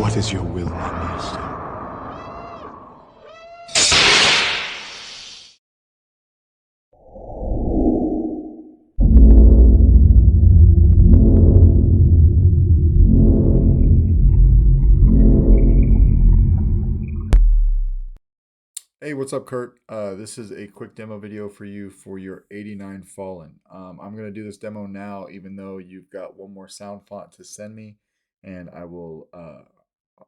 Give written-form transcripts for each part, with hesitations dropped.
What is your will, my master? Hey, what's up, Kurt? This is a quick demo video for you for your 89 Fallen. I'm going to do this demo now, even though you've got one more sound font to send me, and I will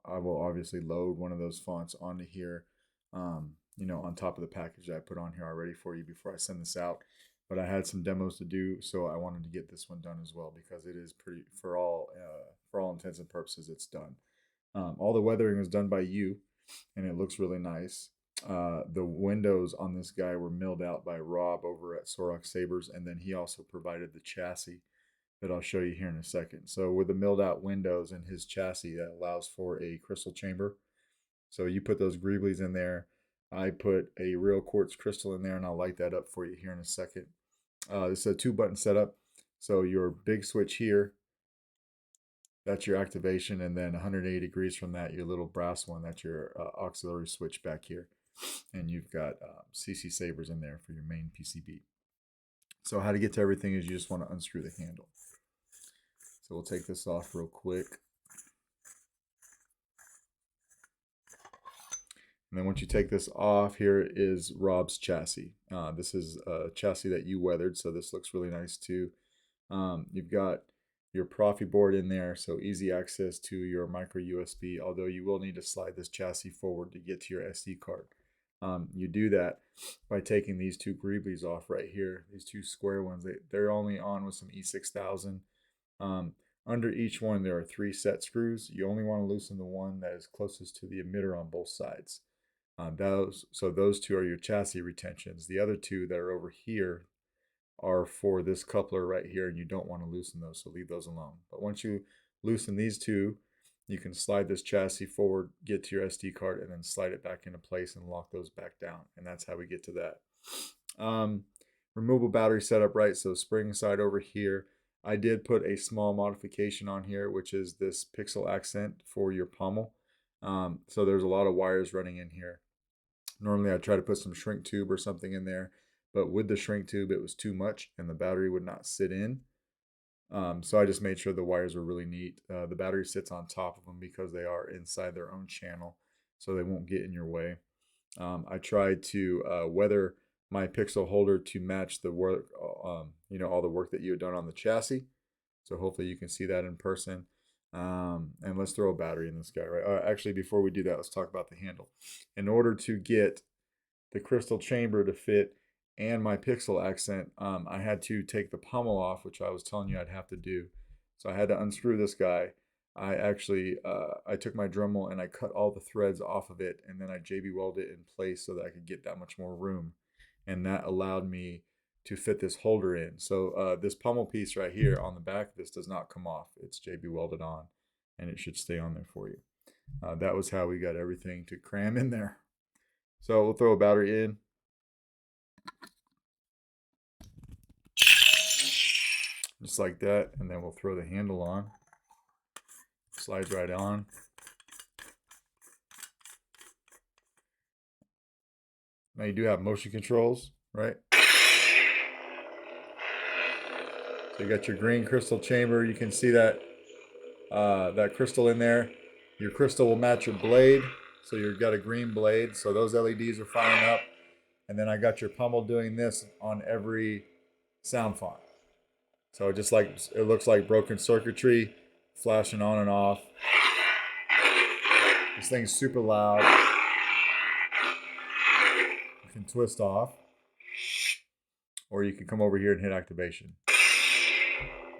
obviously load one of those fonts onto here, on top of the package that I put on here already for you before I send this out. But I had some demos to do, so I wanted to get this one done as well because it is pretty, for all intents and purposes, it's done. All the weathering was done by you, and it looks really nice. The windows on this guy were milled out by Rob over at Sabers, and then he also provided the chassis that I'll show you here in a second. So with the milled out windows in his chassis, that allows for a crystal chamber. So you put those greeblies in there. I put a real quartz crystal in there, and I'll light that up for you here in a second. This is a 2-button setup. So your big switch here, that's your activation, and then 180 degrees from that, your little brass one, that's your auxiliary switch back here. And you've got CC Sabers in there for your main PCB. So how to get to everything is you just want to unscrew the handle. So we'll take this off real quick. And then once you take this off, here is Rob's chassis. This is a chassis that you weathered, so this looks really nice too. You've got your Proffie board in there, so easy access to your micro USB, although you will need to slide this chassis forward to get to your SD card. You do that by taking these two greeblies off right here, these two square ones. They're only on with some E6000. Under each one, there are 3 set screws. You only want to loosen the one that is closest to the emitter on both sides. Those two are your chassis retentions. The other 2 that are over here are for this coupler right here, and you don't want to loosen those, so leave those alone. But once you loosen these 2, you can slide this chassis forward, get to your SD card, and then slide it back into place and lock those back down. And that's how we get to that. Removable battery setup, right? So spring side over here. I did put a small modification on here, which is this pixel accent for your pommel. So there's a lot of wires running in here. Normally I try to put some shrink tube or something in there, but with the shrink tube it was too much and the battery would not sit in. So I just made sure the wires were really neat. The battery sits on top of them because they are inside their own channel, so they won't get in your way. I tried to weather my pixel holder to match the work, all the work that you had done on the chassis. So hopefully you can see that in person. And let's throw a battery in this guy, right? Actually, before we do that, let's talk about the handle. In order to get the crystal chamber to fit and my pixel accent, I had to take the pommel off, which I was telling you I'd have to do. So I had to unscrew this guy. I actually, I took my Dremel and I cut all the threads off of it, and then I JB welded it in place so that I could get that much more room. And that allowed me to fit this holder in. So this pommel piece right here on the back, this does not come off. It's JB welded on, and it should stay on there for you. That was how we got everything to cram in there. So we'll throw a battery in. Just like that, and then we'll throw the handle on. Slides right on. Now you do have motion controls, right? So you got your green crystal chamber. You can see that that crystal in there. Your crystal will match your blade, so you've got a green blade. So those LEDs are firing up, and then I got your pummel doing this on every sound font. So it looks like broken circuitry, flashing on and off. This thing's super loud. You can twist off, or you can come over here and hit activation,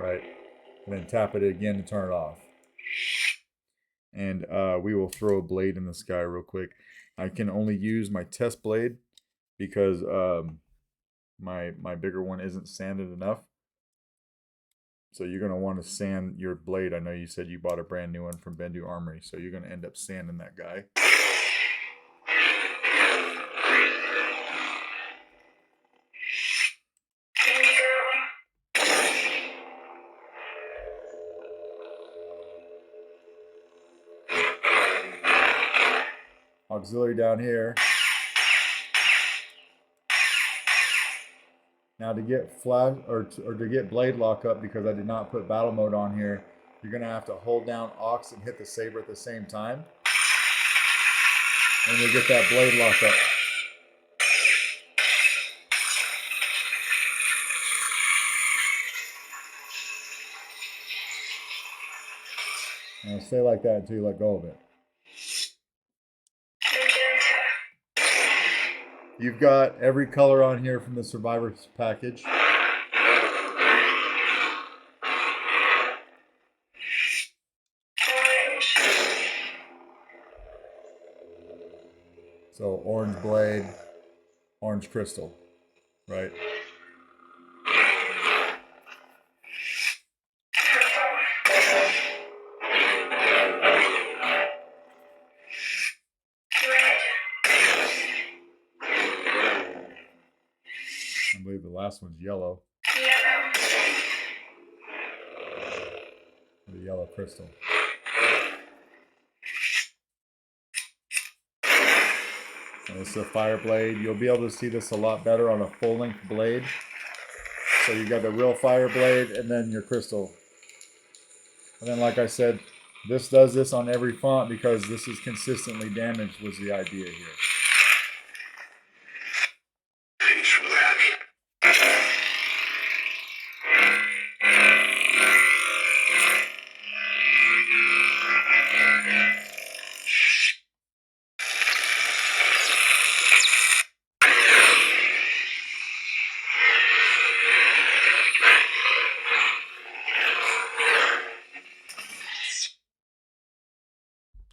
right? And then tap it again to turn it off. And we will throw a blade in the sky real quick. I can only use my test blade because my bigger one isn't sanded enough. So you're going to want to sand your blade. I know you said you bought a brand new one from Bendu Armory, so you're going to end up sanding that guy. auxiliary down here. Now to get flash or to get blade lock up, because I did not put battle mode on here, you're gonna have to hold down aux and hit the saber at the same time, and you'll get that blade lock up. And it'll stay like that until you let go of it. You've got every color on here from the Survivors package. So orange blade, orange crystal, right? I believe the last one's yellow. The yellow crystal. And this is a fire blade. You'll be able to see this a lot better on a full-length blade. So you've got the real fire blade and then your crystal. And then, like I said, this does this on every font because this is consistently damaged, was the idea here.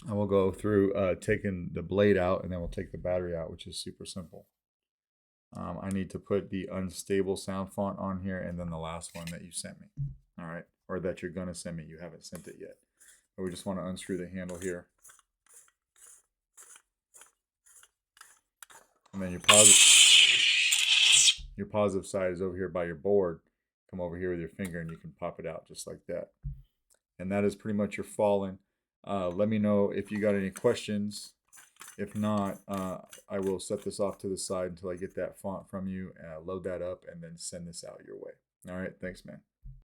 And we'll go through taking the blade out, and then we'll take the battery out, which is super simple. I need to put the unstable sound font on here, and then the last one that you sent me. All right, or that you're gonna send me. You haven't sent it yet. But we just want to unscrew the handle here. And then your positive side is over here by your board. Come over here with your finger and you can pop it out just like that. And that is pretty much your fallen. Let me know if you got any questions. If not, I will set this off to the side until I get that font from you, load that up, and then send this out your way. All right, thanks, man.